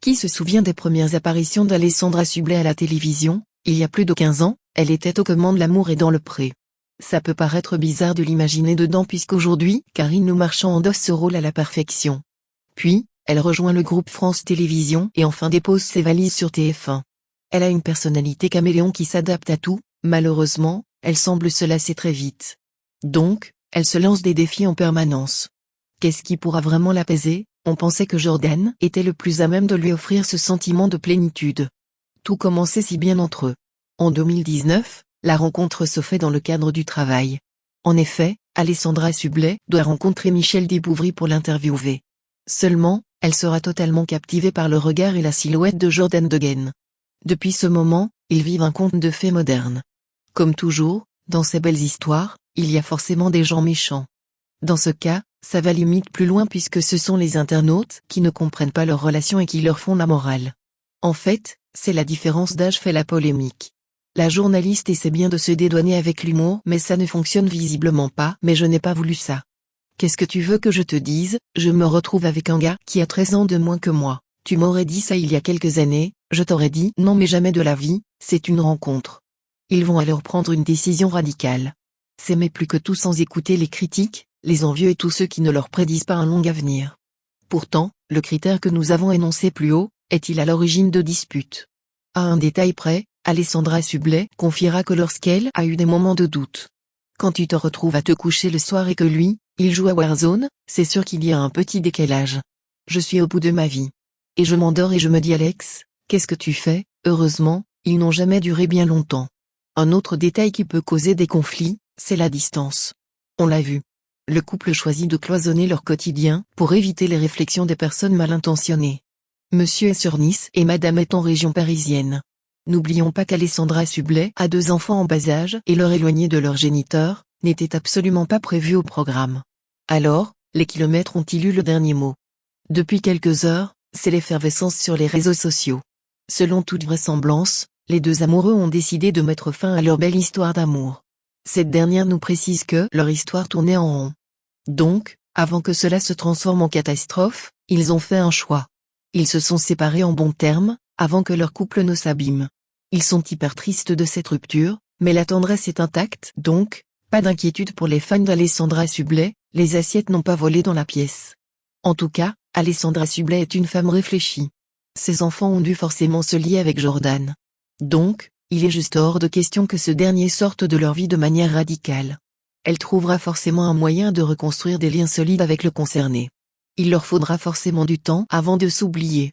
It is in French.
Qui se souvient des premières apparitions d'Alessandra Sublet à la télévision? Il y a plus de 15 ans, elle était aux commandes L'amour est dans le pré. Ça peut paraître bizarre de l'imaginer dedans puisqu'aujourd'hui, Karine Le Marchand endosse ce rôle à la perfection. Puis, elle rejoint le groupe France Télévisions et enfin dépose ses valises sur TF1. Elle a une personnalité caméléon qui s'adapte à tout, malheureusement, elle semble se lasser très vite. Donc, elle se lance des défis en permanence. Qu'est-ce qui pourra vraiment l'apaiser? On pensait que Jordan était le plus à même de lui offrir ce sentiment de plénitude. Tout commençait si bien entre eux. En 2019, la rencontre se fait dans le cadre du travail. En effet, Alessandra Sublet doit rencontrer Michel Debouvry pour l'interviewer. Seulement, elle sera totalement captivée par le regard et la silhouette de Jordan Degaine. Depuis ce moment, ils vivent un conte de fées moderne. Comme toujours, dans ces belles histoires, il y a forcément des gens méchants. Dans ce cas, ça va limite plus loin puisque ce sont les internautes qui ne comprennent pas leur relation et qui leur font la morale. En fait, c'est la différence d'âge fait la polémique. La journaliste essaie bien de se dédouaner avec l'humour mais ça ne fonctionne visiblement pas. Mais je n'ai pas voulu ça. Qu'est-ce que tu veux que je te dise? Je me retrouve avec un gars qui a 13 ans de moins que moi. Tu m'aurais dit ça il y a quelques années, je t'aurais dit non mais jamais de la vie, c'est une rencontre. Ils vont alors prendre une décision radicale. S'aimer plus que tout sans écouter les critiques, les envieux et tous ceux qui ne leur prédisent pas un long avenir. Pourtant, le critère que nous avons énoncé plus haut, est-il à l'origine de disputes? À un détail près, Alessandra Sublet confiera que lorsqu'elle a eu des moments de doute. Quand tu te retrouves à te coucher le soir et que lui, il joue à Warzone, c'est sûr qu'il y a un petit décalage. Je suis au bout de ma vie. Et je m'endors et je me dis Alex, qu'est-ce que tu fais? Heureusement, ils n'ont jamais duré bien longtemps. Un autre détail qui peut causer des conflits, c'est la distance. On l'a vu. Le couple choisit de cloisonner leur quotidien pour éviter les réflexions des personnes mal intentionnées. Monsieur est sur Nice et Madame est en région parisienne. N'oublions pas qu'Alessandra Sublet a 2 enfants en bas âge et leur éloigner de leur géniteur n'était absolument pas prévu au programme. Alors, les kilomètres ont-ils eu le dernier mot? Depuis quelques heures, c'est l'effervescence sur les réseaux sociaux. Selon toute vraisemblance, les 2 amoureux ont décidé de mettre fin à leur belle histoire d'amour. Cette dernière nous précise que leur histoire tournait en rond. Donc, avant que cela se transforme en catastrophe, ils ont fait un choix. Ils se sont séparés en bons termes, avant que leur couple ne s'abîme. Ils sont hyper tristes de cette rupture, mais la tendresse est intacte. Donc, pas d'inquiétude pour les fans d'Alessandra Sublet, les assiettes n'ont pas volé dans la pièce. En tout cas, Alessandra Sublet est une femme réfléchie. Ses enfants ont dû forcément se lier avec Jordan. Donc, il est juste hors de question que ce dernier sorte de leur vie de manière radicale. Elle trouvera forcément un moyen de reconstruire des liens solides avec le concerné. Il leur faudra forcément du temps avant de s'oublier.